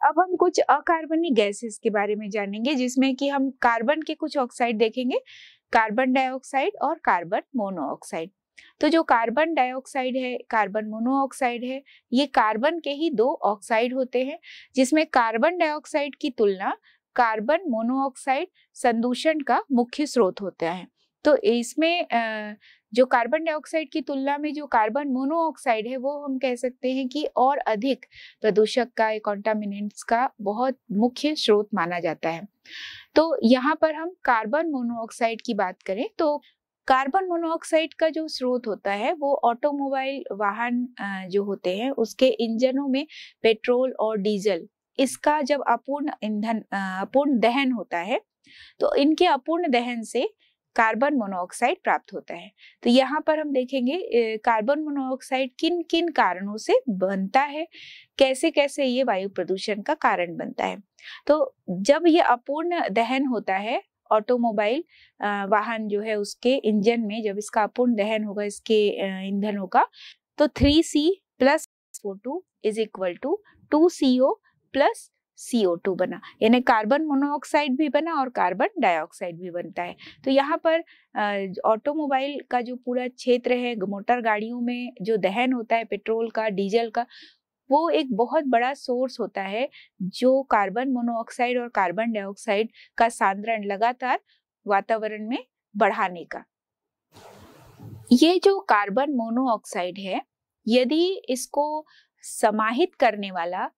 अब हम कुछ अकार्बनिक गैसेस के बारे में जानेंगे, जिसमें कि हम कार्बन के कुछ ऑक्साइड देखेंगे, कार्बन डाइऑक्साइड और कार्बन मोनोऑक्साइड। तो जो कार्बन डाइऑक्साइड है, कार्बन मोनोऑक्साइड है, ये कार्बन के ही दो ऑक्साइड होते हैं, जिसमें कार्बन डाइऑक्साइड की तुलना कार्बन मोनोऑक्साइड संदूषण का मुख्य स्रोत होता है। तो इसमें जो कार्बन डाइऑक्साइड की तुलना में जो कार्बन मोनोऑक्साइड है, वो हम कह सकते हैं कि और अधिक प्रदूषक का, कॉन्टामिनेंट्स का बहुत मुख्य स्रोत माना जाता है। तो यहाँ पर हम कार्बन मोनोऑक्साइड की बात करें तो कार्बन मोनोऑक्साइड का जो स्रोत होता है वो ऑटोमोबाइल वाहन जो होते हैं उसके इंजनों में पेट्रोल और डीजल, इसका जब अपूर्ण दहन होता है तो इनके अपूर्ण दहन से कार्बन मोनोऑक्साइड प्राप्त होता है। तो यहाँ पर हम देखेंगे कार्बन मोनोऑक्साइड किन किन कारणों से बनता है, कैसे कैसे ये वायु प्रदूषण का कारण बनता है। तो जब ये अपूर्ण दहन होता है ऑटोमोबाइल वाहन जो है उसके इंजन में, जब इसका अपूर्ण दहन होगा इसके ईंधनों का, तो 3C + O2 = 2CO + CO2 बना, यानी कार्बन मोनोऑक्साइड भी बना और कार्बन डाइऑक्साइड भी बनता है। तो यहाँ पर ऑटोमोबाइल का जो पूरा क्षेत्र है, मोटर गाड़ियों में जो दहन होता है पेट्रोल का, डीजल का, वो एक बहुत बड़ा सोर्स होता है जो कार्बन मोनोऑक्साइड और कार्बन डाइऑक्साइड का सांद्रण लगातार वातावरण में बढ़ाने का। ये जो कार्बन मोनोऑक्साइड है, यदि इसको समाहित करने वाला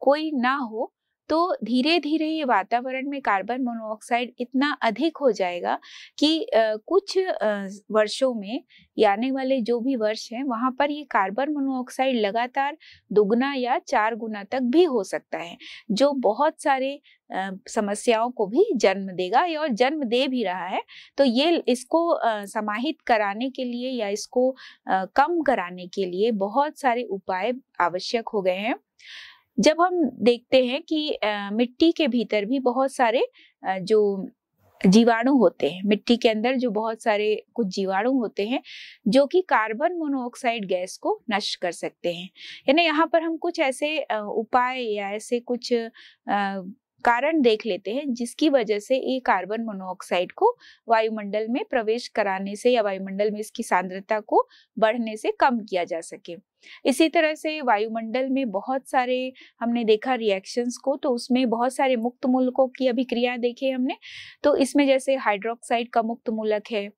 कोई ना हो तो धीरे धीरे ये वातावरण में कार्बन मोनोऑक्साइड इतना अधिक हो जाएगा कि कुछ वर्षों में, या आने वाले जो भी वर्ष हैं, वहां पर ये कार्बन मोनोऑक्साइड लगातार दुगना या 4 गुना तक भी हो सकता है, जो बहुत सारे समस्याओं को भी जन्म देगा और जन्म दे भी रहा है। तो ये इसको समाहित कराने के लिए या इसको कम कराने के लिए बहुत सारे उपाय आवश्यक हो गए हैं। जब हम देखते हैं कि मिट्टी के भीतर भी बहुत सारे जो जीवाणु होते हैं, मिट्टी के अंदर जो बहुत सारे कुछ जीवाणु होते हैं जो कि कार्बन मोनोऑक्साइड गैस को नष्ट कर सकते हैं। यानी यहाँ पर हम कुछ ऐसे उपाय या ऐसे कुछ कारण देख लेते हैं जिसकी वजह से ये कार्बन मोनोऑक्साइड को वायुमंडल में प्रवेश कराने से या वायुमंडल में इसकी सांद्रता को बढ़ने से कम किया जा सके। इसी तरह से वायुमंडल में बहुत सारे हमने देखा रिएक्शंस को, तो उसमें बहुत सारे मुक्त मूलकों की अभिक्रिया देखे हमने। तो इसमें जैसे हाइड्रोक्साइड का मुक्त मूलक है,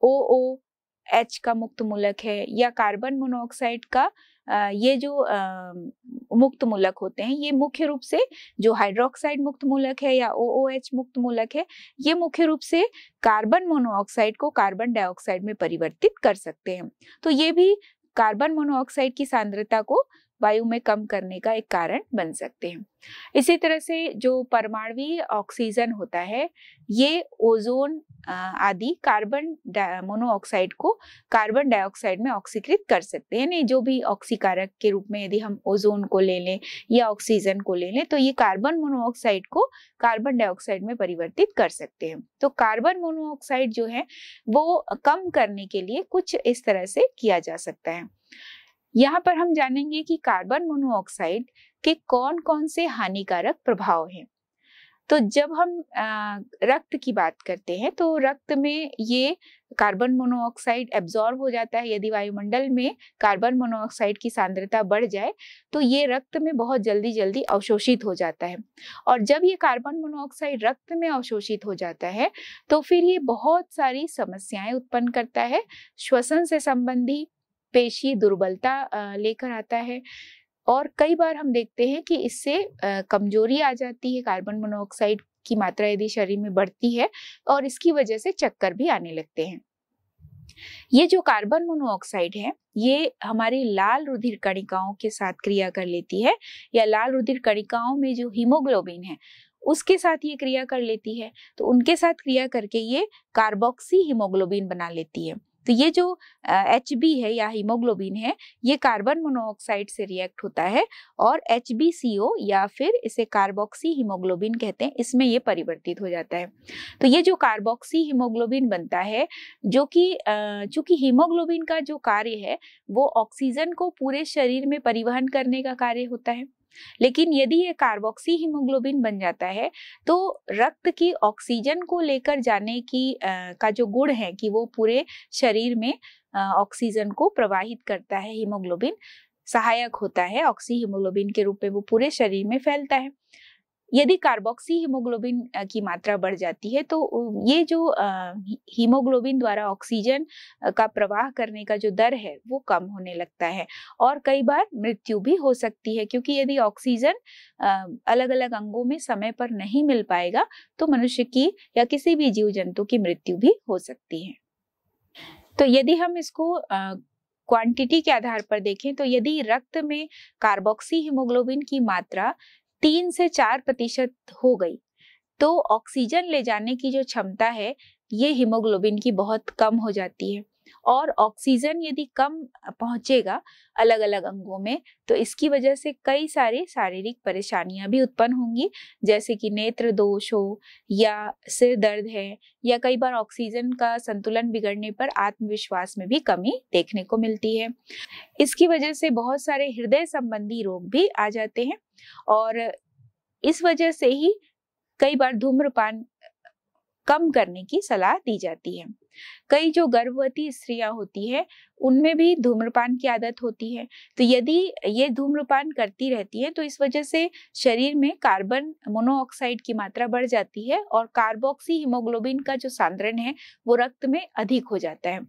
OOH का मुक्त मूलक है, या कार्बन मोनोऑक्साइड का ये जो मुक्त मूलक होते हैं, ये मुख्य रूप से जो हाइड्रोक्साइड मुक्त मूलक है या OOH मुक्त मूलक है, ये मुख्य रूप से कार्बन मोनोऑक्साइड को कार्बन डाइऑक्साइड में परिवर्तित कर सकते हैं। तो ये भी कार्बन मोनोऑक्साइड की सांद्रता को वायु में कम करने का एक कारण बन सकते हैं। इसी तरह से जो परमाणुवीय ऑक्सीजन होता है, ये ओजोन आदि कार्बन मोनोऑक्साइड को कार्बन डाइऑक्साइड में ऑक्सीकृत कर सकते हैं। यानी जो भी ऑक्सीकारक के रूप में यदि हम ओजोन को ले लें या ऑक्सीजन को ले लें, तो ये कार्बन मोनोऑक्साइड को कार्बन डाइऑक्साइड में परिवर्तित कर सकते हैं। तो कार्बन मोनोऑक्साइड जो है वो कम करने के लिए कुछ इस तरह से किया जा सकता है। यहाँ पर हम जानेंगे कि कार्बन मोनोऑक्साइड के कौन कौन से हानिकारक प्रभाव हैं। तो जब हम रक्त की बात करते हैं तो रक्त में ये कार्बन मोनोऑक्साइड एब्जॉर्ब हो जाता है। यदि वायुमंडल में कार्बन मोनोऑक्साइड की सांद्रता बढ़ जाए तो ये रक्त में बहुत जल्दी जल्दी अवशोषित हो जाता है, और जब ये कार्बन मोनोऑक्साइड रक्त में अवशोषित हो जाता है तो फिर ये बहुत सारी समस्याएं उत्पन्न करता है। श्वसन से संबंधी पेशी दुर्बलता लेकर आता है, और कई बार हम देखते हैं कि इससे कमजोरी आ जाती है। कार्बन मोनोऑक्साइड की मात्रा यदि शरीर में बढ़ती है और इसकी वजह से चक्कर भी आने लगते हैं। ये जो कार्बन मोनोऑक्साइड है, ये हमारी लाल रुधिर कणिकाओं के साथ क्रिया कर लेती है, या लाल रुधिर कणिकाओं में जो हीमोग्लोबिन है उसके साथ ये क्रिया कर लेती है। तो उनके साथ क्रिया करके ये कार्बोक्सी हीमोग्लोबिन बना लेती है। तो ये जो HB है या हीमोग्लोबिन है, ये कार्बन मोनोऑक्साइड से रिएक्ट होता है और HbCO या फिर इसे कार्बोक्सी हीमोग्लोबिन कहते हैं, इसमें ये परिवर्तित हो जाता है। तो ये जो कार्बोक्सी हीमोग्लोबिन बनता है, जो कि चूंकि हीमोग्लोबिन का जो कार्य है वो ऑक्सीजन को पूरे शरीर में परिवहन करने का कार्य होता है, लेकिन यदि ये कार्बोक्सी हीमोग्लोबिन बन जाता है तो रक्त की ऑक्सीजन को लेकर जाने की का जो गुण है कि वो पूरे शरीर में ऑक्सीजन को प्रवाहित करता है, हीमोग्लोबिन सहायक होता है, ऑक्सी हीमोग्लोबिन के रूप में वो पूरे शरीर में फैलता है। यदि कार्बोक्सी हीमोग्लोबिन की मात्रा बढ़ जाती है तो ये जो हीमोग्लोबिन द्वारा ऑक्सीजन का प्रवाह करने का जो दर है वो कम होने लगता है और कई बार मृत्यु भी हो सकती है, क्योंकि यदि ऑक्सीजन अलग अलग अंगों में समय पर नहीं मिल पाएगा तो मनुष्य की या किसी भी जीव जंतु की मृत्यु भी हो सकती है। तो यदि हम इसको क्वांटिटी के आधार पर देखें तो यदि रक्त में कार्बोक्सी हीमोग्लोबिन की मात्रा 3 से 4% हो गई तो ऑक्सीजन ले जाने की जो क्षमता है ये हीमोग्लोबिन की बहुत कम हो जाती है और ऑक्सीजन यदि कम पहुंचेगा अलग अलग अंगों में तो इसकी वजह से कई सारी शारीरिक परेशानियां भी उत्पन्न होंगी, जैसे कि नेत्र दोष हो या सिर दर्द है या कई बार ऑक्सीजन का संतुलन बिगड़ने पर आत्मविश्वास में भी कमी देखने को मिलती है। इसकी वजह से बहुत सारे हृदय संबंधी रोग भी आ जाते हैं और इस वजह से ही कई बार धूम्रपान कम करने की सलाह दी जाती है। कई जो गर्भवती स्त्रियां होती है उनमें भी धूम्रपान की आदत होती है, तो यदि ये धूम्रपान करती रहती है तो इस वजह से शरीर में कार्बन मोनोऑक्साइड की मात्रा बढ़ जाती है और कार्बोक्सी हीमोग्लोबिन का जो सांद्रण है वो रक्त में अधिक हो जाता है।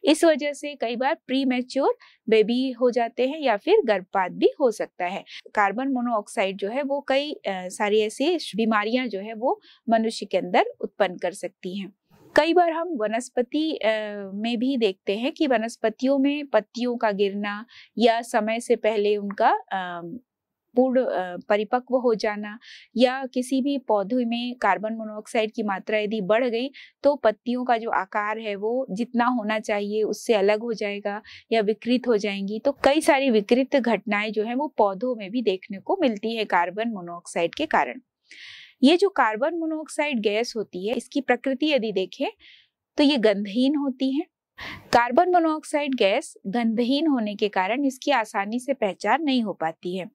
इस वजह से कई बार प्री मैच्योर बेबी हो जाते हैं या फिर गर्भपात भी हो सकता है। कार्बन मोनोऑक्साइड जो है वो कई सारी ऐसी बीमारियां जो है वो मनुष्य के अंदर उत्पन्न कर सकती हैं। कई बार हम वनस्पति में भी देखते हैं कि वनस्पतियों में पत्तियों का गिरना या समय से पहले उनका पूर्ण परिपक्व हो जाना या किसी भी पौधे में कार्बन मोनोऑक्साइड की मात्रा यदि बढ़ गई तो पत्तियों का जो आकार है वो जितना होना चाहिए उससे अलग हो जाएगा या विकृत हो जाएंगी। तो कई सारी विकृत घटनाएं जो है वो पौधों में भी देखने को मिलती है कार्बन मोनोऑक्साइड के कारण। ये जो कार्बन मोनोऑक्साइड गैस होती है इसकी प्रकृति यदि देखें तो ये गंधहीन होती है। कार्बन मोनोऑक्साइड गैस गंधहीन होने के कारण इसकी आसानी से पहचान नहीं हो पाती है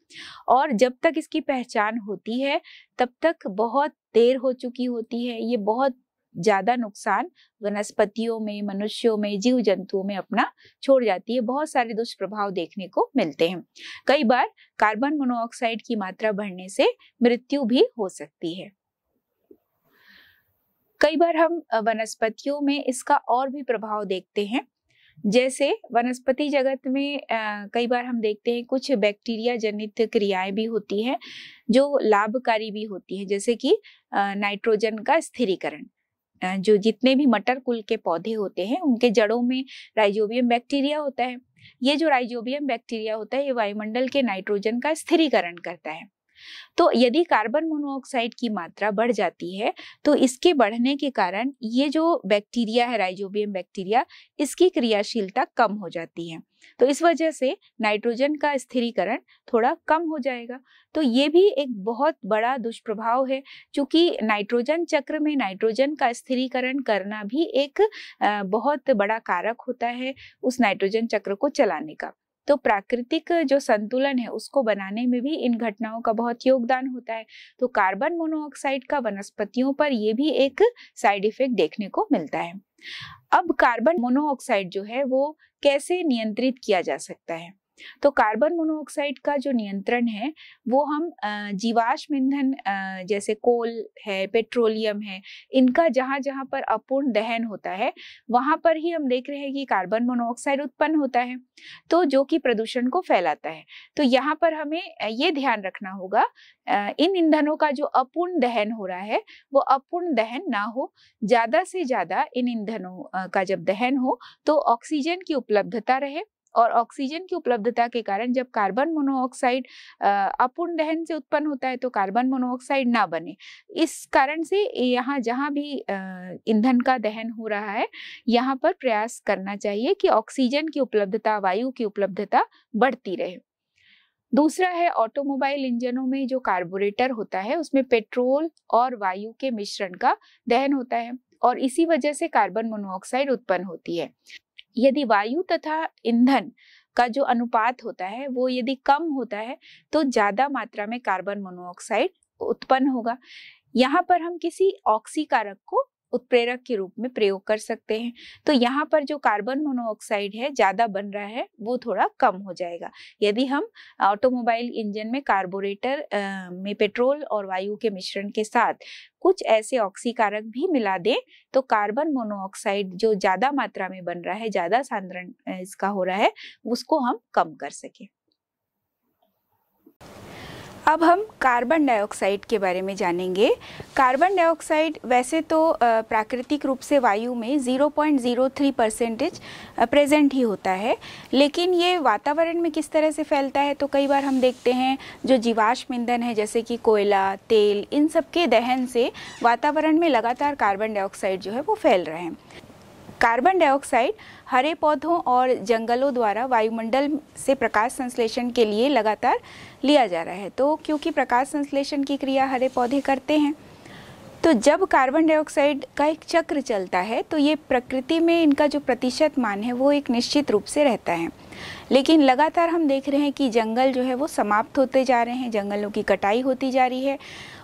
और जब तक इसकी पहचान होती है तब तक बहुत देर हो चुकी होती है। ये बहुत ज्यादा नुकसान वनस्पतियों में, मनुष्यों में, जीव जंतुओं में अपना छोड़ जाती है। बहुत सारे दुष्प्रभाव देखने को मिलते हैं। कई बार कार्बन मोनोऑक्साइड की मात्रा बढ़ने से मृत्यु भी हो सकती है। कई बार हम वनस्पतियों में इसका और भी प्रभाव देखते हैं, जैसे वनस्पति जगत में कई बार हम देखते हैं कुछ बैक्टीरिया जनित क्रियाएं भी होती हैं जो लाभकारी भी होती है, जैसे कि नाइट्रोजन का स्थिरीकरण। जो जितने भी मटर कुल के पौधे होते हैं उनके जड़ों में राइजोबियम बैक्टीरिया होता है। ये जो राइजोबियम बैक्टीरिया होता है ये वायुमंडल के नाइट्रोजन का स्थिरीकरण करता है। तो यदि कार्बन मोनोऑक्साइड की मात्रा बढ़ जाती है तो इसके बढ़ने के कारण ये जो बैक्टीरिया है राइजोबियम बैक्टीरिया इसकी क्रियाशीलता कम हो जाती है, तो इस वजह से नाइट्रोजन का स्थिरीकरण थोड़ा कम हो जाएगा। तो ये भी एक बहुत बड़ा दुष्प्रभाव है, क्योंकि नाइट्रोजन चक्र में नाइट्रोजन का स्थिरीकरण करना भी एक बहुत बड़ा कारक होता है उस नाइट्रोजन चक्र को चलाने का। तो प्राकृतिक जो संतुलन है उसको बनाने में भी इन घटनाओं का बहुत योगदान होता है। तो कार्बन मोनोऑक्साइड का वनस्पतियों पर यह भी एक साइड इफेक्ट देखने को मिलता है। अब कार्बन मोनोऑक्साइड जो है वो कैसे नियंत्रित किया जा सकता है? तो कार्बन मोनोऑक्साइड का जो नियंत्रण है वो हम जीवाश्म ईंधन जैसे कोल है, पेट्रोलियम है, इनका जहां जहां पर अपूर्ण दहन होता है वहां पर ही हम देख रहे हैं कि कार्बन मोनोऑक्साइड उत्पन्न होता है, तो जो कि प्रदूषण को फैलाता है। तो यहाँ पर हमें ये ध्यान रखना होगा इन ईंधनों का जो अपूर्ण दहन हो रहा है वो अपूर्ण दहन ना हो। ज्यादा से ज्यादा इन ईंधनों का जब दहन हो तो ऑक्सीजन की उपलब्धता रहे, और ऑक्सीजन की उपलब्धता के कारण जब कार्बन मोनोऑक्साइड अपूर्ण दहन से उत्पन्न होता है तो कार्बन मोनोऑक्साइड ना बने। इस कारण से यहाँ जहाँ भी ईंधन का दहन हो रहा है यहाँ पर प्रयास करना चाहिए कि ऑक्सीजन की उपलब्धता, वायु की उपलब्धता बढ़ती रहे। दूसरा है ऑटोमोबाइल इंजनों में जो कार्बोरेटर होता है उसमें पेट्रोल और वायु के मिश्रण का दहन होता है और इसी वजह से कार्बन मोनोऑक्साइड उत्पन्न होती है। यदि वायु तथा ईंधन का जो अनुपात होता है वो यदि कम होता है तो ज्यादा मात्रा में कार्बन मोनोऑक्साइड उत्पन्न होगा। यहाँ पर हम किसी ऑक्सीकारक को उत्प्रेरक के रूप में प्रयोग कर सकते हैं। तो यहाँ पर जो कार्बन मोनोऑक्साइड है ज्यादा बन रहा है वो थोड़ा कम हो जाएगा। यदि हम ऑटोमोबाइल इंजन में कार्बोरेटर में पेट्रोल और वायु के मिश्रण के साथ कुछ ऐसे ऑक्सीकारक भी मिला दें तो कार्बन मोनोऑक्साइड जो ज्यादा मात्रा में बन रहा है, ज्यादा सांद्रण इसका हो रहा है, उसको हम कम कर सकें। अब हम कार्बन डाइऑक्साइड के बारे में जानेंगे। कार्बन डाइऑक्साइड वैसे तो प्राकृतिक रूप से वायु में 0.03% प्रेजेंट ही होता है, लेकिन ये वातावरण में किस तरह से फैलता है तो कई बार हम देखते हैं जो जीवाश्म ईंधन है जैसे कि कोयला, तेल, इन सब के दहन से वातावरण में लगातार कार्बन डाइऑक्साइड जो है वो फैल रहे हैं। कार्बन डाइऑक्साइड हरे पौधों और जंगलों द्वारा वायुमंडल से प्रकाश संश्लेषण के लिए लगातार लिया जा रहा है। तो क्योंकि प्रकाश संश्लेषण की क्रिया हरे पौधे करते हैं, तो जब कार्बन डाइऑक्साइड का एक चक्र चलता है तो ये प्रकृति में इनका जो प्रतिशत मान है वो एक निश्चित रूप से रहता है। लेकिन लगातार हम देख रहे हैं कि जंगल जो है वो समाप्त होते जा रहे हैं, जंगलों की कटाई होती जा रही है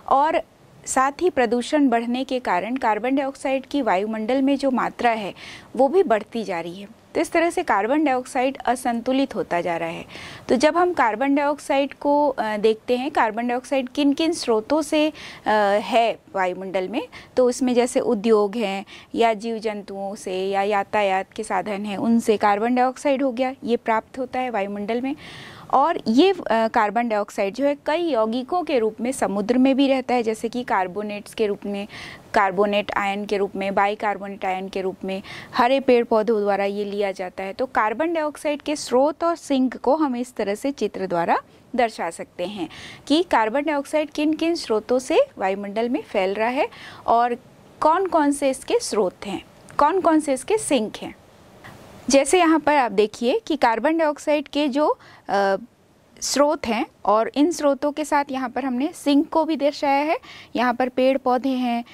और साथ ही प्रदूषण बढ़ने के कारण कार्बन डाइऑक्साइड की वायुमंडल में जो मात्रा है वो भी बढ़ती जा रही है। तो इस तरह से कार्बन डाइऑक्साइड असंतुलित होता जा रहा है। तो जब हम कार्बन डाइऑक्साइड को देखते हैं, कार्बन डाइऑक्साइड किन किन स्रोतों से है वायुमंडल में, तो इसमें जैसे उद्योग हैं या जीव जंतुओं से या यातायात के साधन हैं, उनसे कार्बन डाइऑक्साइड हो गया, ये प्राप्त होता है वायुमंडल में। और ये कार्बन डाइऑक्साइड जो है कई यौगिकों के रूप में समुद्र में भी रहता है, जैसे कि कार्बोनेट्स के रूप में, कार्बोनेट आयन के रूप में, बाइकार्बोनेट आयन के रूप में, हरे पेड़ पौधों द्वारा ये लिया जाता है। तो कार्बन डाइऑक्साइड के स्रोत और सिंक को हम इस तरह से चित्र द्वारा दर्शा सकते हैं कि कार्बन डाइऑक्साइड किन किन स्रोतों से वायुमंडल में फैल रहा है और कौन कौन से इसके स्रोत हैं, कौन कौन से इसके सिंक हैं। जैसे यहाँ पर आप देखिए कि कार्बन डाइऑक्साइड के जो स्रोत हैं और इन स्रोतों के साथ यहाँ पर हमने सिंक को भी दर्शाया है। यहाँ पर पेड़ पौधे हैं,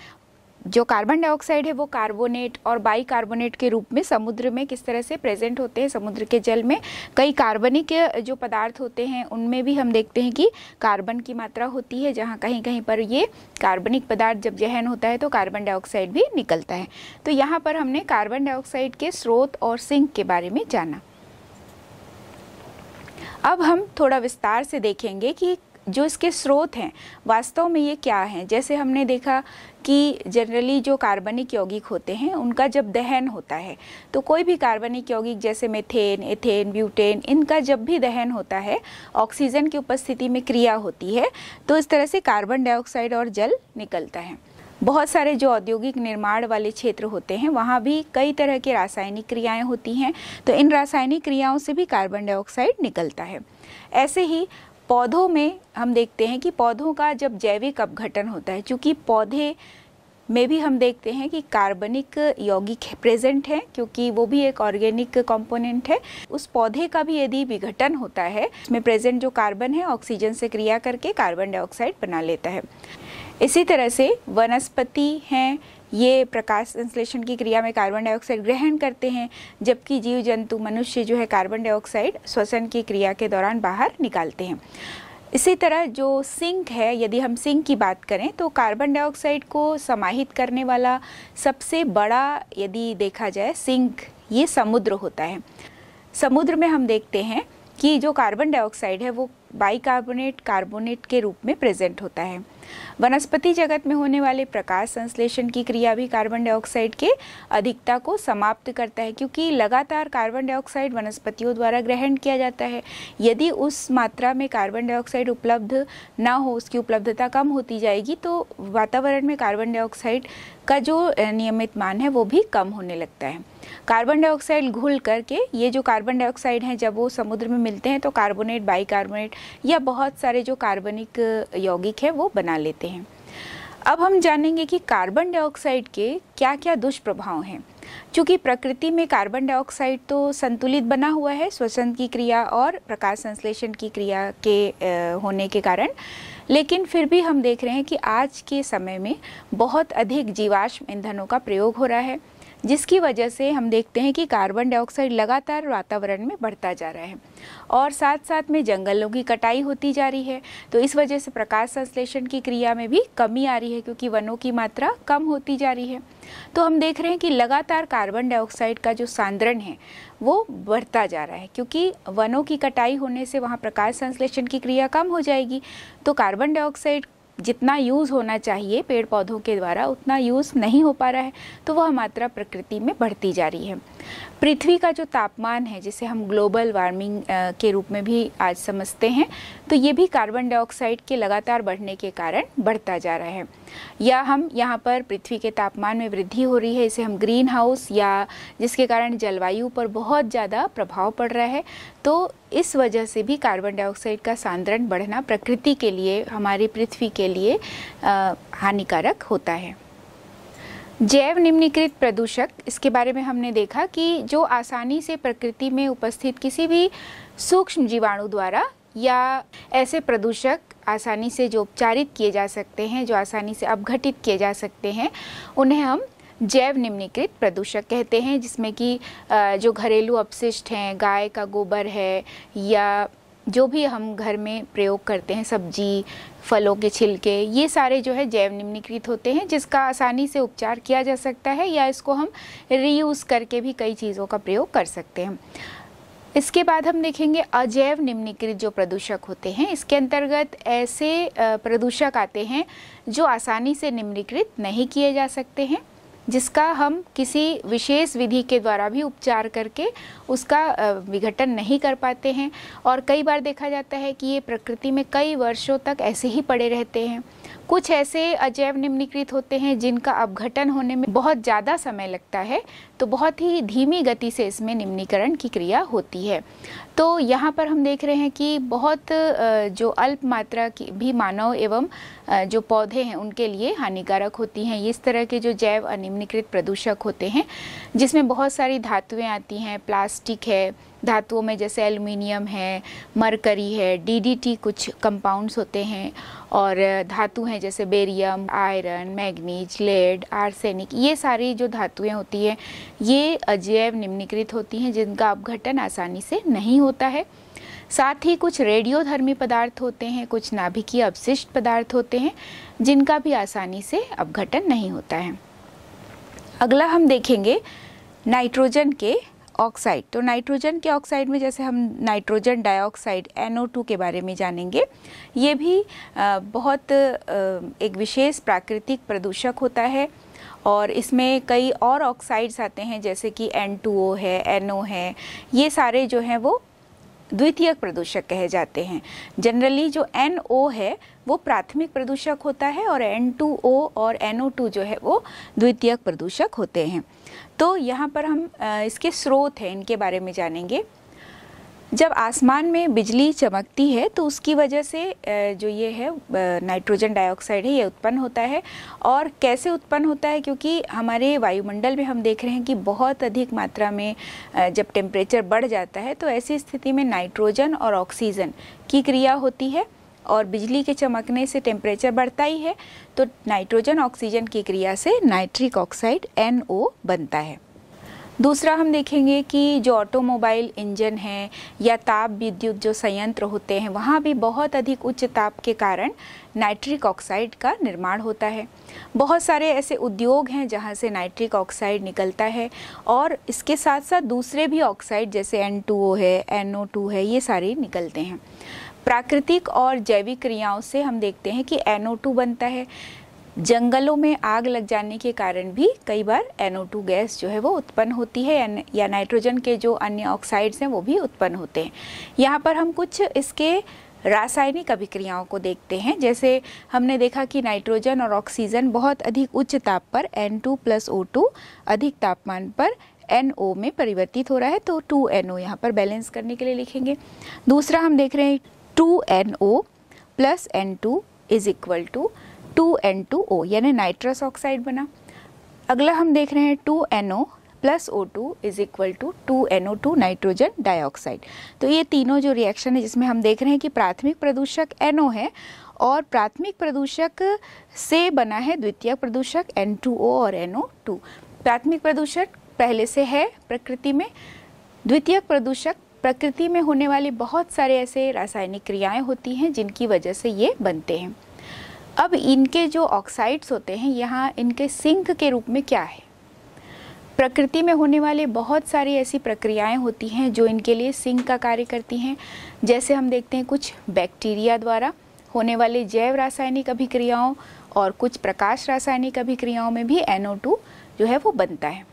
जो कार्बन डाइऑक्साइड है वो कार्बोनेट और बाइकार्बोनेट के रूप में समुद्र में किस तरह से प्रेजेंट होते हैं। समुद्र के जल में कई कार्बनिक जो पदार्थ होते हैं उनमें भी हम देखते हैं कि कार्बन की मात्रा होती है, जहाँ कहीं कहीं पर ये कार्बनिक पदार्थ जब दहन होता है तो कार्बन डाइऑक्साइड भी निकलता है। तो यहाँ पर हमने कार्बन डाइऑक्साइड के स्रोत और सिंक के बारे में जाना। अब हम थोड़ा विस्तार से देखेंगे कि जो इसके स्रोत हैं वास्तव में ये क्या हैं। जैसे हमने देखा कि जनरली जो कार्बनिक यौगिक होते हैं उनका जब दहन होता है तो कोई भी कार्बनिक यौगिक जैसे मीथेन, एथेन, ब्यूटेन, इनका जब भी दहन होता है, ऑक्सीजन की उपस्थिति में क्रिया होती है, तो इस तरह से कार्बन डाइऑक्साइड और जल निकलता है। बहुत सारे जो औद्योगिक निर्माण वाले क्षेत्र होते हैं वहाँ भी कई तरह की रासायनिक क्रियाएं होती हैं, तो इन रासायनिक क्रियाओं से भी कार्बन डाइऑक्साइड निकलता है। ऐसे ही पौधों में हम देखते हैं कि पौधों का जब जैविक अपघटन होता है, चूँकि पौधे में भी हम देखते हैं कि कार्बनिक यौगिक प्रेजेंट है, क्योंकि वो भी एक ऑर्गेनिक कंपोनेंट है। उस पौधे का भी यदि विघटन होता है, उसमें प्रेजेंट जो कार्बन है ऑक्सीजन से क्रिया करके कार्बन डाइऑक्साइड बना लेता है। इसी तरह से वनस्पति हैं, ये प्रकाश संश्लेषण की क्रिया में कार्बन डाइऑक्साइड ग्रहण करते हैं, जबकि जीव जंतु, मनुष्य जो है कार्बन डाइऑक्साइड श्वसन की क्रिया के दौरान बाहर निकालते हैं। इसी तरह जो सिंक है, यदि हम सिंक की बात करें तो कार्बन डाइऑक्साइड को समाहित करने वाला सबसे बड़ा यदि देखा जाए सिंक, ये समुद्र होता है। समुद्र में हम देखते हैं कि जो कार्बन डाइऑक्साइड है वो बाइकार्बोनेट, कार्बोनेट के रूप में प्रेजेंट होता है। वनस्पति जगत में होने वाले प्रकाश संश्लेषण की क्रिया भी कार्बन डाइऑक्साइड के अधिकता को समाप्त करता है, क्योंकि लगातार कार्बन डाइऑक्साइड वनस्पतियों द्वारा ग्रहण किया जाता है। यदि उस मात्रा में कार्बन डाइऑक्साइड उपलब्ध ना हो, उसकी उपलब्धता कम होती जाएगी, तो वातावरण में कार्बन डाइऑक्साइड का जो नियमित मान है वो भी कम होने लगता है। कार्बन डाइऑक्साइड घुल करके ये जो कार्बन डाइऑक्साइड हैं जब वो समुद्र में मिलते हैं तो कार्बोनेट, बाइकार्बोनेट या बहुत सारे जो कार्बनिक यौगिक है वो बना लेते हैं। अब हम जानेंगे कि कार्बन डाइऑक्साइड के क्या क्या दुष्प्रभाव हैं। चूँकि प्रकृति में कार्बन डाइऑक्साइड तो संतुलित बना हुआ है श्वसन की क्रिया और प्रकाश संश्लेषण की क्रिया के होने के कारण, लेकिन फिर भी हम देख रहे हैं कि आज के समय में बहुत अधिक जीवाश्म ईंधनों का प्रयोग हो रहा है, जिसकी वजह से हम देखते हैं कि कार्बन डाइऑक्साइड लगातार वातावरण में बढ़ता जा रहा है और साथ साथ में जंगलों की कटाई होती जा रही है। तो इस वजह से प्रकाश संश्लेषण की क्रिया में भी कमी आ रही है, क्योंकि वनों की मात्रा कम होती जा रही है। तो हम देख रहे हैं कि लगातार कार्बन डाइऑक्साइड का जो सांद्रण है वो बढ़ता जा रहा है, क्योंकि वनों की कटाई होने से वहाँ प्रकाश संश्लेषण की क्रिया कम हो जाएगी। तो कार्बन डाइऑक्साइड जितना यूज़ होना चाहिए पेड़ पौधों के द्वारा उतना यूज़ नहीं हो पा रहा है, तो वह मात्रा प्रकृति में बढ़ती जा रही है। पृथ्वी का जो तापमान है, जिसे हम ग्लोबल वार्मिंग के रूप में भी आज समझते हैं, तो ये भी कार्बन डाइऑक्साइड के लगातार बढ़ने के कारण बढ़ता जा रहा है। या हम यहाँ पर पृथ्वी के तापमान में वृद्धि हो रही है, इसे हम ग्रीन हाउस, या जिसके कारण जलवायु पर बहुत ज़्यादा प्रभाव पड़ रहा है। तो इस वजह से भी कार्बन डाइऑक्साइड का सांद्रण बढ़ना प्रकृति के लिए, हमारी पृथ्वी के लिए हानिकारक होता है। जैव निम्नीकृत प्रदूषक, इसके बारे में हमने देखा कि जो आसानी से प्रकृति में उपस्थित किसी भी सूक्ष्म जीवाणु द्वारा या ऐसे प्रदूषक आसानी से जो उपचारित किए जा सकते हैं, जो आसानी से अपघटित किए जा सकते हैं, उन्हें हम जैव निम्नीकृत प्रदूषक कहते हैं। जिसमें कि जो घरेलू अपशिष्ट हैं, गाय का गोबर है, या जो भी हम घर में प्रयोग करते हैं, सब्जी, फलों के छिलके, ये सारे जो है जैव निम्नीकृत होते हैं, जिसका आसानी से उपचार किया जा सकता है, या इसको हम रीयूज़ करके भी कई चीज़ों का प्रयोग कर सकते हैं। इसके बाद हम देखेंगे अजैव निम्नीकृत जो प्रदूषक होते हैं। इसके अंतर्गत ऐसे प्रदूषक आते हैं जो आसानी से निम्नीकृत नहीं किए जा सकते हैं, जिसका हम किसी विशेष विधि के द्वारा भी उपचार करके उसका विघटन नहीं कर पाते हैं। और कई बार देखा जाता है कि ये प्रकृति में कई वर्षों तक ऐसे ही पड़े रहते हैं। कुछ ऐसे अजैव निम्नीकृत होते हैं जिनका अपघटन होने में बहुत ज़्यादा समय लगता है, तो बहुत ही धीमी गति से इसमें निम्नीकरण की क्रिया होती है। तो यहाँ पर हम देख रहे हैं कि बहुत जो अल्प मात्रा की भी मानव एवं जो पौधे हैं उनके लिए हानिकारक होती हैं। इस तरह के जो जैव अनिम्नीकृत प्रदूषक होते हैं, जिसमें बहुत सारी धातुएं आती हैं, प्लास्टिक है, धातुओं में जैसे एल्युमिनियम है, मरकरी है, डीडीटी कुछ कंपाउंड्स होते हैं, और धातु हैं जैसे barium, iron, manganese, lead, arsenic, ये सारी जो धातुएं होती हैं ये अजैव निम्नीकृत होती हैं, जिनका अपघटन आसानी से नहीं होता है। साथ ही कुछ रेडियोधर्मी पदार्थ होते हैं, कुछ नाभिकीय अवशिष्ट पदार्थ होते हैं, जिनका भी आसानी से अपघटन नहीं होता है। अगला हम देखेंगे नाइट्रोजन के ऑक्साइड। तो नाइट्रोजन के ऑक्साइड में जैसे हम नाइट्रोजन डाइऑक्साइड NO2 के बारे में जानेंगे। ये भी बहुत एक विशेष प्राकृतिक प्रदूषक होता है, और इसमें कई और ऑक्साइड्स आते हैं जैसे कि N2O है, NO है, ये सारे जो हैं वो द्वितीयक प्रदूषक कहे जाते हैं। जनरली जो NO है वो प्राथमिक प्रदूषक होता है, और N2O और NO2 जो है वो द्वितीयक प्रदूषक होते हैं। तो यहाँ पर हम इसके स्रोत हैं, इनके बारे में जानेंगे। जब आसमान में बिजली चमकती है तो उसकी वजह से जो ये है नाइट्रोजन डाइऑक्साइड है ये उत्पन्न होता है। और कैसे उत्पन्न होता है, क्योंकि हमारे वायुमंडल में हम देख रहे हैं कि बहुत अधिक मात्रा में जब टेम्परेचर बढ़ जाता है तो ऐसी स्थिति में नाइट्रोजन और ऑक्सीजन की क्रिया होती है, और बिजली के चमकने से टेम्परेचर बढ़ता ही है, तो नाइट्रोजन ऑक्सीजन की क्रिया से नाइट्रिक ऑक्साइड NO बनता है। दूसरा हम देखेंगे कि जो ऑटोमोबाइल इंजन है या ताप विद्युत जो संयंत्र होते हैं, वहाँ भी बहुत अधिक उच्च ताप के कारण नाइट्रिक ऑक्साइड का निर्माण होता है। बहुत सारे ऐसे उद्योग हैं जहाँ से नाइट्रिक ऑक्साइड निकलता है, और इसके साथ साथ दूसरे भी ऑक्साइड जैसे N2O है, NO2 है, ये सारे निकलते हैं। प्राकृतिक और जैविक क्रियाओं से हम देखते हैं कि NO2 बनता है। जंगलों में आग लग जाने के कारण भी कई बार NO2 गैस जो है वो उत्पन्न होती है, या नाइट्रोजन के जो अन्य ऑक्साइड्स हैं वो भी उत्पन्न होते हैं। यहाँ पर हम कुछ इसके रासायनिक अभिक्रियाओं को देखते हैं। जैसे हमने देखा कि नाइट्रोजन और ऑक्सीजन बहुत अधिक उच्च ताप पर N2+O2 अधिक तापमान पर NO में परिवर्तित हो रहा है, तो 2NO यहाँ पर बैलेंस करने के लिए लिखेंगे। दूसरा हम देख रहे हैं 2NO + N2 = 2N2O, यानी नाइट्रस ऑक्साइड बना। अगला हम देख रहे हैं 2NO + O2 = 2NO2 nitrogen dioxide. तो ये तीनों जो रिएक्शन है जिसमें हम देख रहे हैं कि प्राथमिक प्रदूषक NO है, और प्राथमिक प्रदूषक से बना है द्वितीयक प्रदूषक N2O और NO2। प्राथमिक प्रदूषक पहले से है प्रकृति में। द्वितीयक प्रदूषक प्रकृति में होने वाले बहुत सारे ऐसे रासायनिक क्रियाएं होती हैं जिनकी वजह से ये बनते हैं। अब इनके जो ऑक्साइड्स होते हैं, यहाँ इनके सिंक के रूप में क्या है? प्रकृति में होने वाले बहुत सारी ऐसी प्रक्रियाएं होती हैं जो इनके लिए सिंक का कार्य करती हैं। जैसे हम देखते हैं कुछ बैक्टीरिया द्वारा होने वाले जैव रासायनिक अभिक्रियाओं और कुछ प्रकाश रासायनिक अभिक्रियाओं में भी NO2 जो है वो बनता है।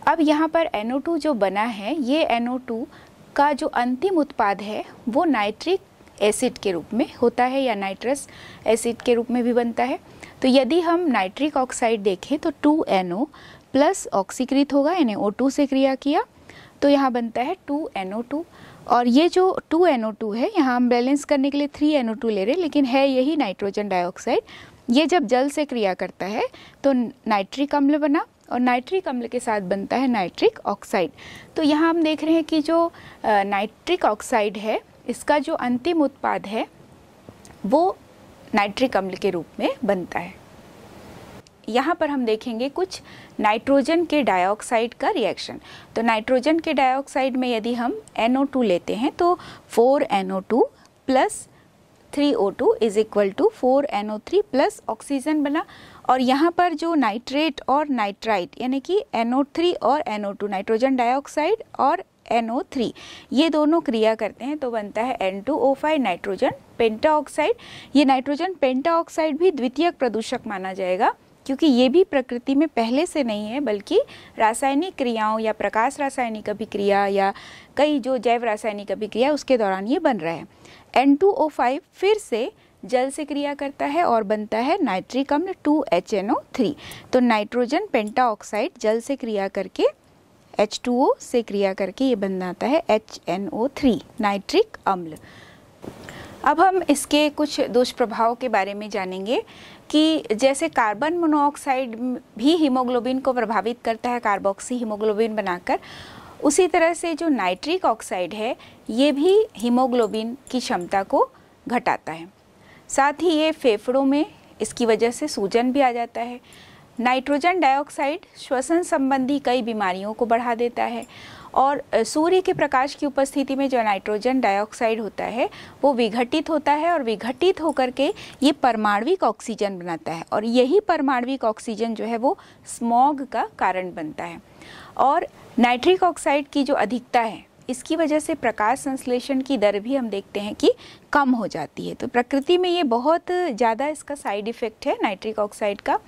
अब यहाँ पर NO2 जो बना है, ये NO2 का जो अंतिम उत्पाद है वो नाइट्रिक एसिड के रूप में होता है या नाइट्रस एसिड के रूप में भी बनता है। तो यदि हम नाइट्रिक ऑक्साइड देखें तो 2NO प्लस ऑक्सीकृत होगा, NaO2 से क्रिया किया तो यहाँ बनता है 2NO2। और ये जो 2NO2 है, यहाँ हम बैलेंस करने के लिए 3NO2 ले रहे हैं, लेकिन है यही नाइट्रोजन डाइऑक्साइड। ये जब जल से क्रिया करता है तो नाइट्रिक अम्ल बना और नाइट्रिक अम्ल के साथ बनता है नाइट्रिक ऑक्साइड। तो यहाँ हम देख रहे हैं कि जो नाइट्रिक ऑक्साइड है, इसका जो अंतिम उत्पाद है वो नाइट्रिक अम्ल के रूप में बनता है। यहाँ पर हम देखेंगे कुछ नाइट्रोजन के डाइऑक्साइड का रिएक्शन। तो नाइट्रोजन के डाइऑक्साइड में यदि हम NO2 लेते हैं तो 4NO2 plus 3O2 is equal to 4NO3 plus oxygen बना। और यहाँ पर जो नाइट्रेट और नाइट्राइट यानी कि NO3 और NO2, नाइट्रोजन डाइऑक्साइड और NO3, ये दोनों क्रिया करते हैं तो बनता है N2O5 नाइट्रोजन पेंटाऑक्साइड। ये नाइट्रोजन पेंटाऑक्साइड भी द्वितीयक प्रदूषक माना जाएगा क्योंकि ये भी प्रकृति में पहले से नहीं है, बल्कि रासायनिक क्रियाओं या प्रकाश रासायनिक अभिक्रिया या कई जो जैव रासायनिक अभिक्रिया उसके दौरान ये बन रहा है। N2O5 फिर से जल से क्रिया करता है और बनता है नाइट्रिक अम्ल 2HNO3। तो नाइट्रोजन पेंटाऑक्साइड जल से क्रिया करके H2O से क्रिया करके ये बनाता है HNO3 नाइट्रिक अम्ल। अब हम इसके कुछ दुष्प्रभाव के बारे में जानेंगे कि जैसे कार्बन मोनोऑक्साइड भी हीमोग्लोबिन को प्रभावित करता है कार्बोक्सी हीमोग्लोबिन बनाकर, उसी तरह से जो नाइट्रिक ऑक्साइड है ये भी हीमोग्लोबिन की क्षमता को घटाता है। साथ ही ये फेफड़ों में इसकी वजह से सूजन भी आ जाता है। नाइट्रोजन डाइऑक्साइड श्वसन संबंधी कई बीमारियों को बढ़ा देता है और सूर्य के प्रकाश की उपस्थिति में जो नाइट्रोजन डाइऑक्साइड होता है वो विघटित होता है और विघटित होकर के ये परमाणविक ऑक्सीजन बनाता है और यही परमाणविक ऑक्सीजन जो है वो स्मॉग का कारण बनता है। और नाइट्रिक ऑक्साइड की जो अधिकता है इसकी वजह से प्रकाश संश्लेषण की दर भी हम देखते हैं कि कम हो जाती है। तो प्रकृति में ये बहुत ज़्यादा इसका साइड इफ़ेक्ट है नाइट्रिक ऑक्साइड का।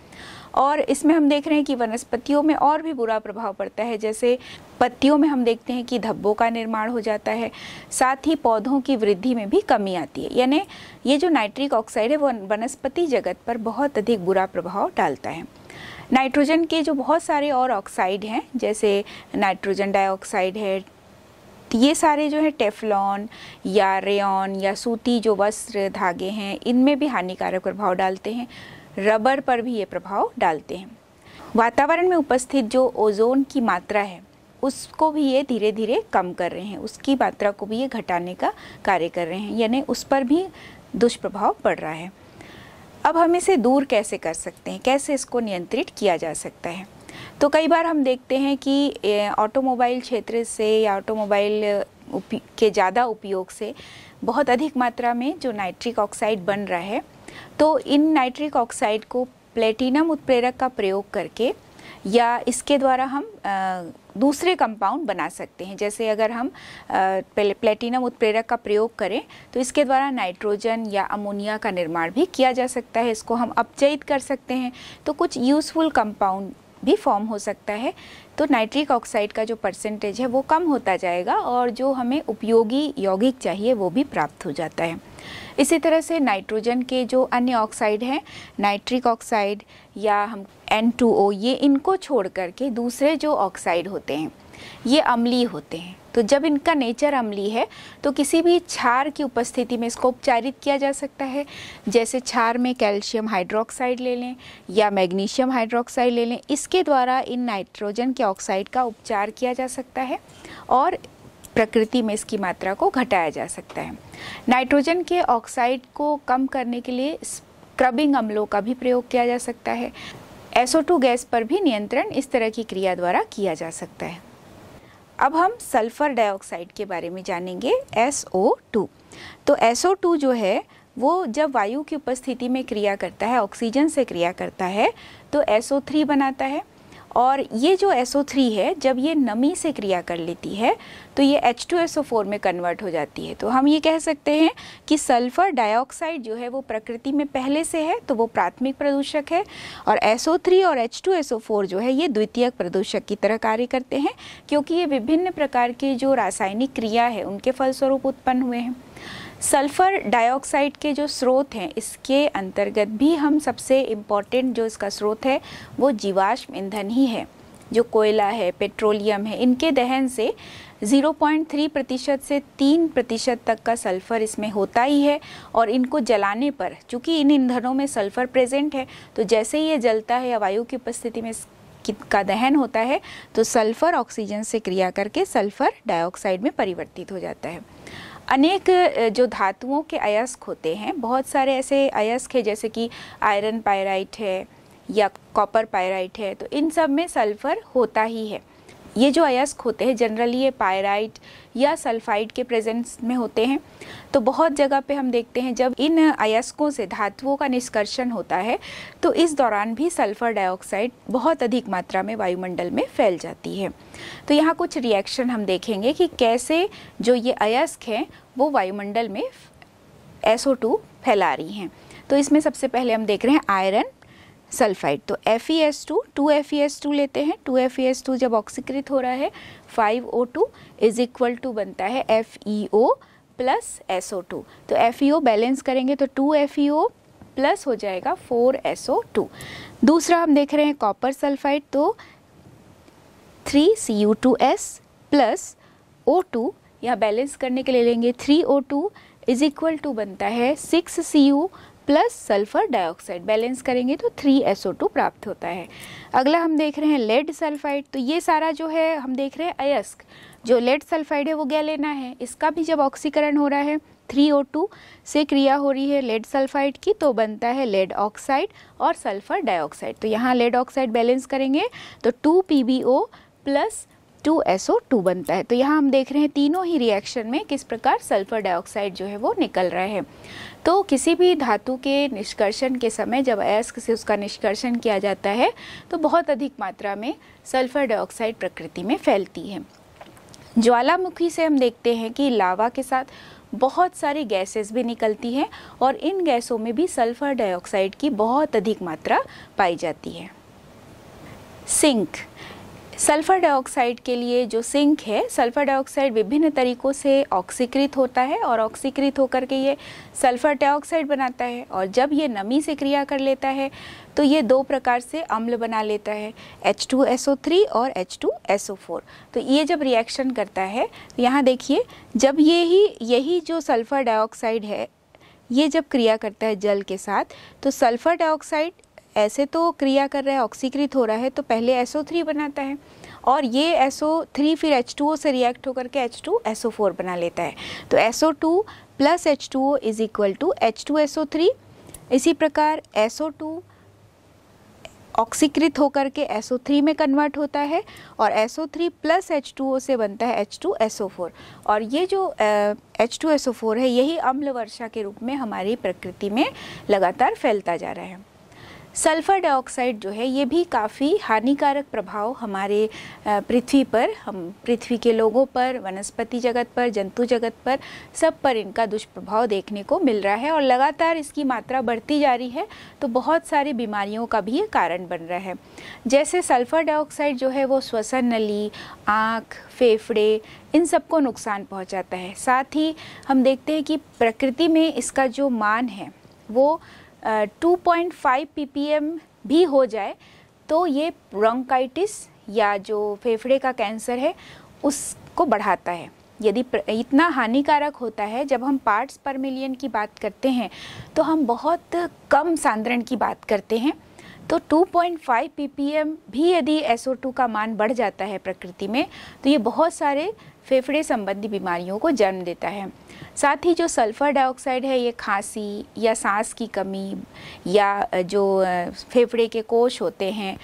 और इसमें हम देख रहे हैं कि वनस्पतियों में और भी बुरा प्रभाव पड़ता है। जैसे पत्तियों में हम देखते हैं कि धब्बों का निर्माण हो जाता है, साथ ही पौधों की वृद्धि में भी कमी आती है। यानी ये जो नाइट्रिक ऑक्साइड है वो वनस्पति जगत पर बहुत अधिक बुरा प्रभाव डालता है। नाइट्रोजन के जो बहुत सारे और ऑक्साइड हैं, जैसे नाइट्रोजन डाइऑक्साइड है, ये सारे जो है टेफ्लॉन या रेयॉन या सूती जो वस्त्र धागे हैं इनमें भी हानिकारक प्रभाव डालते हैं। रबर पर भी ये प्रभाव डालते हैं। वातावरण में उपस्थित जो ओजोन की मात्रा है उसको भी ये धीरे धीरे कम कर रहे हैं, उसकी मात्रा को भी ये घटाने का कार्य कर रहे हैं, यानी उस पर भी दुष्प्रभाव पड़ रहा है। अब हम इसे दूर कैसे कर सकते हैं, कैसे इसको नियंत्रित किया जा सकता है? तो कई बार हम देखते हैं कि ऑटोमोबाइल क्षेत्र से या ऑटोमोबाइल के ज़्यादा उपयोग से बहुत अधिक मात्रा में जो नाइट्रिक ऑक्साइड बन रहा है, तो इन नाइट्रिक ऑक्साइड को प्लेटिनम उत्प्रेरक का प्रयोग करके या इसके द्वारा हम दूसरे कंपाउंड बना सकते हैं। जैसे अगर हम प्लेटिनम उत्प्रेरक का प्रयोग करें तो इसके द्वारा नाइट्रोजन या अमोनिया का निर्माण भी किया जा सकता है, इसको हम अपचयित कर सकते हैं, तो कुछ यूज़फुल कंपाउंड भी फॉर्म हो सकता है। तो नाइट्रिक ऑक्साइड का जो परसेंटेज है वो कम होता जाएगा और जो हमें उपयोगी यौगिक चाहिए वो भी प्राप्त हो जाता है। इसी तरह से नाइट्रोजन के जो अन्य ऑक्साइड हैं, नाइट्रिक ऑक्साइड या हम N2O, ये इनको छोड़ करके दूसरे जो ऑक्साइड होते हैं ये अम्लीय होते हैं। तो जब इनका नेचर अम्लीय है तो किसी भी क्षार की उपस्थिति में इसको उपचारित किया जा सकता है। जैसे क्षार में कैल्शियम हाइड्रोक्साइड ले लें या मैग्नीशियम हाइड्रोक्साइड ले लें, इसके द्वारा इन नाइट्रोजन के ऑक्साइड का उपचार किया जा सकता है और प्रकृति में इसकी मात्रा को घटाया जा सकता है। नाइट्रोजन के ऑक्साइड को कम करने के लिए स्क्रबिंग अम्लों का भी प्रयोग किया जा सकता है। SO2 गैस पर भी नियंत्रण इस तरह की क्रिया द्वारा किया जा सकता है। अब हम सल्फर डाइऑक्साइड के बारे में जानेंगे, SO2। तो SO2 जो है वो जब वायु की उपस्थिति में क्रिया करता है, ऑक्सीजन से क्रिया करता है, तो SO3 बनाता है। और ये जो SO3 है जब ये नमी से क्रिया कर लेती है तो ये H2SO4 में कन्वर्ट हो जाती है। तो हम ये कह सकते हैं कि सल्फर डाइऑक्साइड जो है वो प्रकृति में पहले से है तो वो प्राथमिक प्रदूषक है, और SO3 और H2SO4 जो है ये द्वितीयक प्रदूषक की तरह कार्य करते हैं, क्योंकि ये विभिन्न प्रकार के जो रासायनिक क्रिया है उनके फलस्वरूप उत्पन्न हुए हैं। सल्फर डाइऑक्साइड के जो स्रोत हैं इसके अंतर्गत भी हम सबसे इम्पॉर्टेंट जो इसका स्रोत है वो जीवाश्म ईंधन ही है। जो कोयला है, पेट्रोलियम है, इनके दहन से 0.3% से 3% तक का सल्फर इसमें होता ही है। और इनको जलाने पर, चूँकि इन ईंधनों में सल्फर प्रेजेंट है, तो जैसे ही ये जलता है या वायु की उपस्थिति में का दहन होता है तो सल्फर ऑक्सीजन से क्रिया करके सल्फर डाइऑक्साइड में परिवर्तित हो जाता है। अनेक जो धातुओं के अयस्क होते हैं, बहुत सारे ऐसे अयस्क हैं जैसे कि आयरन पायराइट है या कॉपर पायराइट है, तो इन सब में सल्फर होता ही है। ये जो अयस्क होते हैं जनरली ये पायराइट या सल्फाइड के प्रेजेंस में होते हैं। तो बहुत जगह पे हम देखते हैं जब इन अयस्कों से धातुओं का निष्कर्षण होता है तो इस दौरान भी सल्फर डाइऑक्साइड बहुत अधिक मात्रा में वायुमंडल में फैल जाती है। तो यहाँ कुछ रिएक्शन हम देखेंगे कि कैसे जो ये अयस्क हैं वो वायुमंडल में SO2 फैला रही हैं। तो इसमें सबसे पहले हम देख रहे हैं आयरन सल्फाइड। तो FeS2 2FeS2 लेते हैं। 2FeS2 जब ऑक्सीकृत हो रहा है 5O2 इज इक्वल टू बनता है FeO प्लस SO2। तो FeO बैलेंस करेंगे तो 2FeO प्लस हो जाएगा 4SO2। दूसरा हम देख रहे हैं कॉपर सल्फाइड, तो 3Cu2S प्लस O2, यहाँ बैलेंस करने के लिए लेंगे 3O2 इज इक्वल टू बनता है 6Cu plus sulphur dioxide, balance करेंगे तो 3SO2 प्राप्त होता है। अगला हम देख रहे हैं लेड सल्फाइड। तो ये सारा जो है हम देख रहे हैं अयस्क, जो लेड सल्फाइड है वो गैलेना है, इसका भी जब ऑक्सीकरण हो रहा है 3O2 से क्रिया हो रही है लेड सल्फाइड की तो बनता है लेड ऑक्साइड और सल्फर डाइऑक्साइड। तो यहाँ लेड ऑक्साइड बैलेंस करेंगे तो 2PbO प्लस 2SO2 बनता है। तो यहाँ हम देख रहे हैं तीनों ही रिएक्शन में किस प्रकार सल्फर डाइऑक्साइड जो है वो निकल रहा है। तो किसी भी धातु के निष्कर्षण के समय जब अयस्क से उसका निष्कर्षण किया जाता है तो बहुत अधिक मात्रा में सल्फर डाइऑक्साइड प्रकृति में फैलती है। ज्वालामुखी से हम देखते हैं कि लावा के साथ बहुत सारी गैसेस भी निकलती हैं और इन गैसों में भी सल्फर डाइऑक्साइड की बहुत अधिक मात्रा पाई जाती है। सिंक, सल्फर डाइऑक्साइड के लिए जो सिंक है, सल्फर डाइऑक्साइड विभिन्न तरीकों से ऑक्सीकृत होता है और ऑक्सीकृत होकर के ये सल्फर डाइऑक्साइड बनाता है, और जब ये नमी से क्रिया कर लेता है तो ये दो प्रकार से अम्ल बना लेता है, H2SO3 और H2SO4। तो ये जब रिएक्शन करता है तो यहाँ देखिए जब यही जो सल्फर डाइऑक्साइड है ये जब क्रिया करता है जल के साथ तो सल्फर डाइऑक्साइड ऐसे तो क्रिया कर रहा है, ऑक्सीकृत हो रहा है, तो पहले SO3 बनाता है और ये SO3 फिर H2O से रिएक्ट होकर के H2SO4 बना लेता है। तो SO2 plus H2O is equal to H2SO3। इसी प्रकार SO2 ऑक्सीकृत होकर के SO3 में कन्वर्ट होता है और SO3 प्लस H2O से बनता है H2SO4। और ये जो H2SO4 है यही अम्ल वर्षा के रूप में हमारी प्रकृति में लगातार फैलता जा रहा है। सल्फर डाइऑक्साइड जो है ये भी काफ़ी हानिकारक प्रभाव हमारे पृथ्वी पर, हम पृथ्वी के लोगों पर, वनस्पति जगत पर, जंतु जगत पर, सब पर इनका दुष्प्रभाव देखने को मिल रहा है और लगातार इसकी मात्रा बढ़ती जा रही है। तो बहुत सारी बीमारियों का भी कारण बन रहा है। जैसे सल्फर डाइऑक्साइड जो है वो श्वसन नली, आँख, फेफड़े, इन सबको नुकसान पहुँचाता है। साथ ही हम देखते हैं कि प्रकृति में इसका जो मान है वो 2.5 ppm भी हो जाए तो ये ब्रोंकाइटिस या जो फेफड़े का कैंसर है उसको बढ़ाता है। यदि इतना हानिकारक होता है, जब हम पार्ट्स पर मिलियन की बात करते हैं तो हम बहुत कम सांद्रण की बात करते हैं। तो 2.5 ppm भी यदि SO2 का मान बढ़ जाता है प्रकृति में तो ये बहुत सारे फेफड़े संबंधी बीमारियों को जन्म देता है। साथ ही जो सल्फर डाइऑक्साइड है ये खांसी या सांस की कमी या जो फेफड़े के कोश होते हैं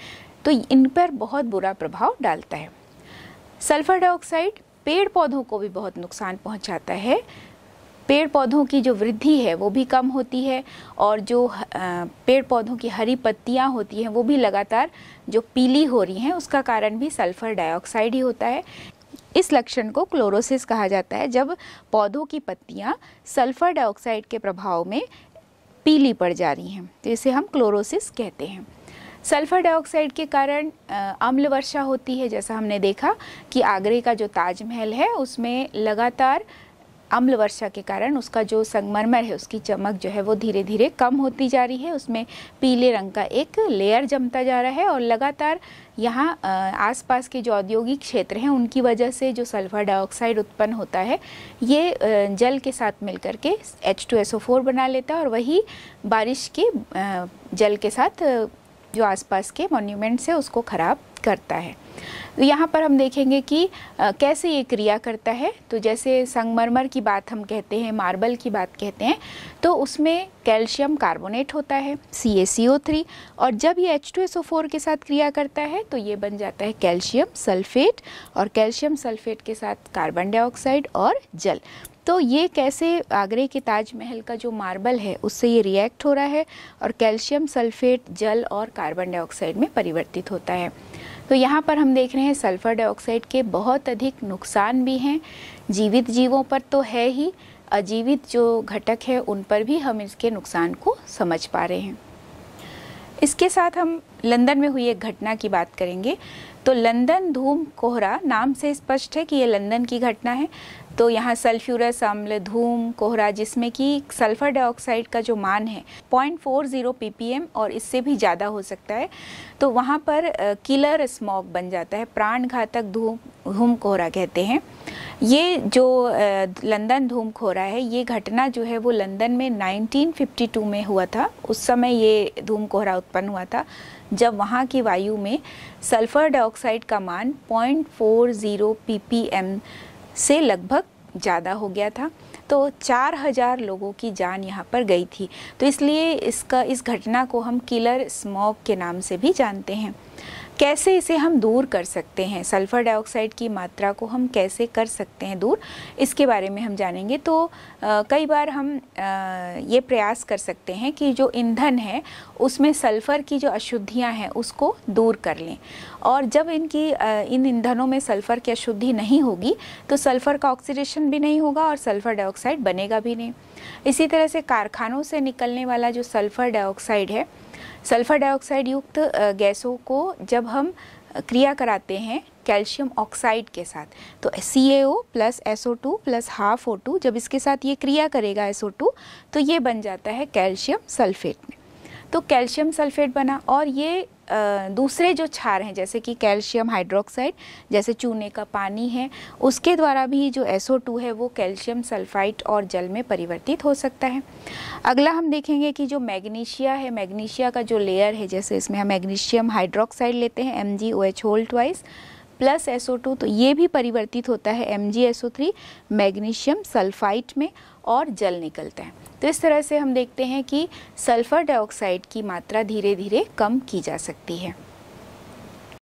तो इन पर बहुत बुरा प्रभाव डालता है। सल्फर डाइऑक्साइड पेड़ पौधों को भी बहुत नुकसान पहुंचाता है। पेड़ पौधों की जो वृद्धि है वो भी कम होती है और जो पेड़ पौधों की हरी पत्तियां होती हैं वो भी लगातार जो पीली हो रही हैं उसका कारण भी सल्फर डाइऑक्साइड ही होता है। इस लक्षण को क्लोरोसिस कहा जाता है, जब पौधों की पत्तियां सल्फर डाइऑक्साइड के प्रभाव में पीली पड़ जा रही हैं तो इसे हम क्लोरोसिस कहते हैं। सल्फर डाइऑक्साइड के कारण अम्ल वर्षा होती है, जैसा हमने देखा कि आगरे का जो ताजमहल है उसमें लगातार अम्ल वर्षा के कारण उसका जो संगमरमर है उसकी चमक जो है वो धीरे धीरे कम होती जा रही है, उसमें पीले रंग का एक लेयर जमता जा रहा है और लगातार यहाँ आसपास के जो औद्योगिक क्षेत्र हैं उनकी वजह से जो सल्फर डाइऑक्साइड उत्पन्न होता है ये जल के साथ मिलकर के H2SO4 बना लेता है और वही बारिश के जल के साथ जो आसपास के मॉन्यूमेंट्स है उसको खराब करता है। तो यहाँ पर हम देखेंगे कि कैसे ये क्रिया करता है। तो जैसे संगमरमर की बात हम कहते हैं, मार्बल की बात कहते हैं, तो उसमें कैल्शियम कार्बोनेट होता है CaCO3 और जब ये H2SO4 के साथ क्रिया करता है तो ये बन जाता है कैल्शियम सल्फेट और कैल्शियम सल्फेट के साथ कार्बन डाइऑक्साइड और जल। तो ये कैसे आगरे के ताजमहल का जो मार्बल है उससे ये रिएक्ट हो रहा है और कैल्शियम सल्फेट जल और कार्बन डाइऑक्साइड में परिवर्तित होता है। तो यहाँ पर हम देख रहे हैं सल्फर डाइऑक्साइड के बहुत अधिक नुकसान भी हैं, जीवित जीवों पर तो है ही, अजीवित जो घटक है उन पर भी हम इसके नुकसान को समझ पा रहे हैं। इसके साथ हम लंदन में हुई एक घटना की बात करेंगे। तो लंदन धूम कोहरा नाम से स्पष्ट है कि ये लंदन की घटना है। तो यहाँ सल्फ्यूरस अम्ल, धूम, कोहरा जिसमें कि सल्फर डाइऑक्साइड का जो मान है 0.40 ppm और इससे भी ज़्यादा हो सकता है, तो वहाँ पर किलर स्मॉग बन जाता है, प्राणघातक धूम कोहरा कहते हैं। ये जो लंदन धूम कोहरा है ये घटना जो है वो लंदन में 1952 में हुआ था। उस समय ये धूम कोहरा उत्पन्न हुआ था जब वहाँ की वायु में सल्फर डाइऑक्साइड का मान 0.40 ppm से लगभग ज़्यादा हो गया था। तो 4000 लोगों की जान यहाँ पर गई थी। तो इसलिए इस घटना को हम किलर स्मॉग के नाम से भी जानते हैं। कैसे इसे हम दूर कर सकते हैं, सल्फर डाइऑक्साइड की मात्रा को हम कैसे कर सकते हैं दूर, इसके बारे में हम जानेंगे। तो कई बार हम ये प्रयास कर सकते हैं कि जो ईंधन है उसमें सल्फ़र की जो अशुद्धियां हैं उसको दूर कर लें, और जब इन ईंधनों में सल्फ़र की अशुद्धि नहीं होगी तो सल्फ़र का ऑक्सीडेशन भी नहीं होगा और सल्फ़र डाइऑक्साइड बनेगा भी नहीं। इसी तरह से कारखानों से निकलने वाला जो सल्फ़र डाइऑक्साइड है, सल्फर डाइऑक्साइड युक्त गैसों को जब हम क्रिया कराते हैं कैल्शियम ऑक्साइड के साथ, तो CaO plus SO2 plus half O2, जब इसके साथ ये क्रिया करेगा SO2 तो ये बन जाता है कैल्शियम सल्फेट में। तो कैल्शियम सल्फेट बना, और ये दूसरे जो क्षार हैं जैसे कि कैल्शियम हाइड्रोक्साइड, जैसे चूने का पानी है, उसके द्वारा भी जो SO2 है वो कैल्शियम सल्फाइड और जल में परिवर्तित हो सकता है। अगला हम देखेंगे कि जो मैग्नीशिया है, मैग्नीशिया का जो लेयर है, जैसे इसमें हम मैग्नीशियम हाइड्रोक्साइड लेते हैं MgOH प्लस SO2, तो ये भी परिवर्तित होता है MgSO3 मैग्नीशियम सल्फाइड में और जल निकलता है। तो इस तरह से हम देखते हैं कि सल्फर डाइऑक्साइड की मात्रा धीरे धीरे कम की जा सकती है।